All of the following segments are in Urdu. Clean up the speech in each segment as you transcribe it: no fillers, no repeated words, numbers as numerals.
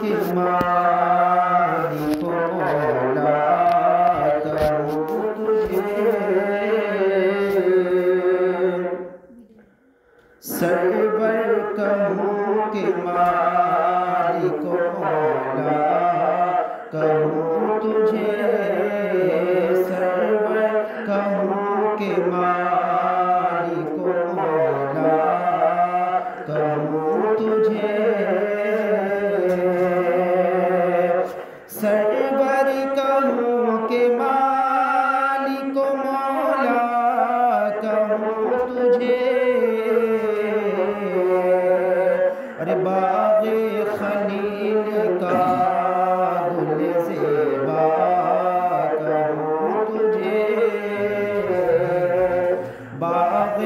کے مالک و مولا کہوں تجھے، سرور کہوں کہ مالک و مولا کہوں تجھے، سرور کہوں کہ مالک و مولا کہوں تجھے، سرور کہوں کہ مالک و مولا کہوں تجھے، ارے باغ خلیل کا گل زیبا کہوں تجھے، باغ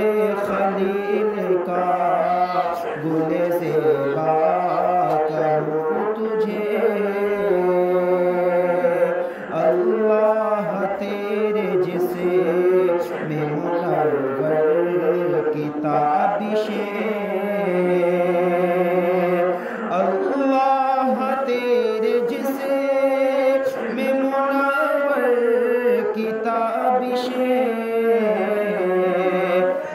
خلیل کا گل زیبا کہوں تجھے، اللہ تیرے جسم منور کی تابشیں، اللہ تیرے جسم منور کی تابشیں،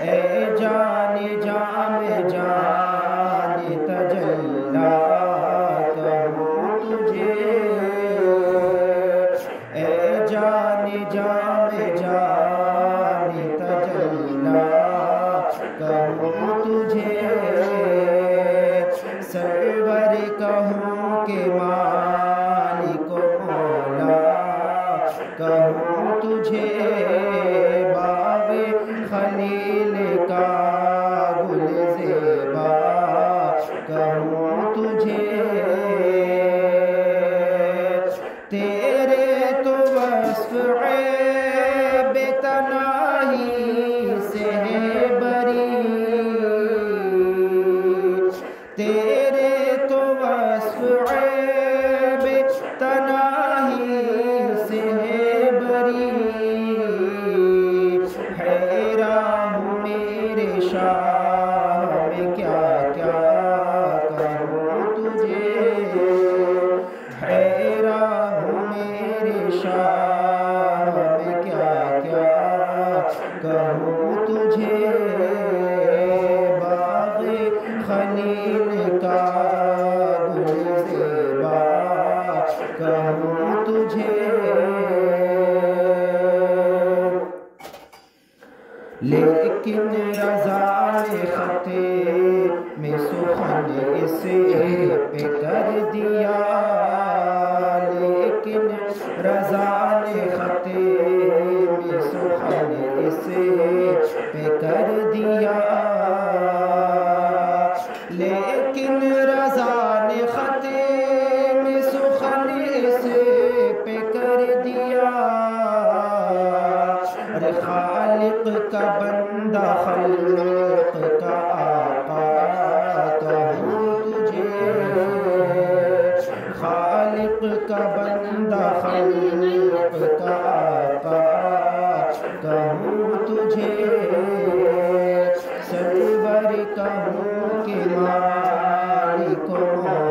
اے جان جام جان تجلی کہوں تجھے، اے جان جام جان تجلی کہوں تجھے، سرور کہوں کہ مالک و مولا کہوں تجھے، باغ خلیل کا گل زیبا کہوں تجھے، تیرے تو وصف عیب تنہائی سے ہے بری، تیرے تو وصف عیب تنہائی سے ہے بری، حیران ہوں میرے شاہ میں کیا کیا کہوں تجھے، حیران ہوں میرے شاہ میں کیا کیا کہوں تجھے، باغ خلیل کا گل زیبا کہوں تجھے، لیکن رضا نے خط میں سخن اسے پہ کر دیا، لیکن رضا نے خط میں سخن اسے پہ کر دیا، لیکن رضا نے خط میں سخن اسے پہ کر دیا، ارے خالق کا بندہ خلق کا آقا کہوں تجھے، خالق کا بندہ خلق کا آقا کہوں تجھے، سرور کہوں کہ مالک و مولا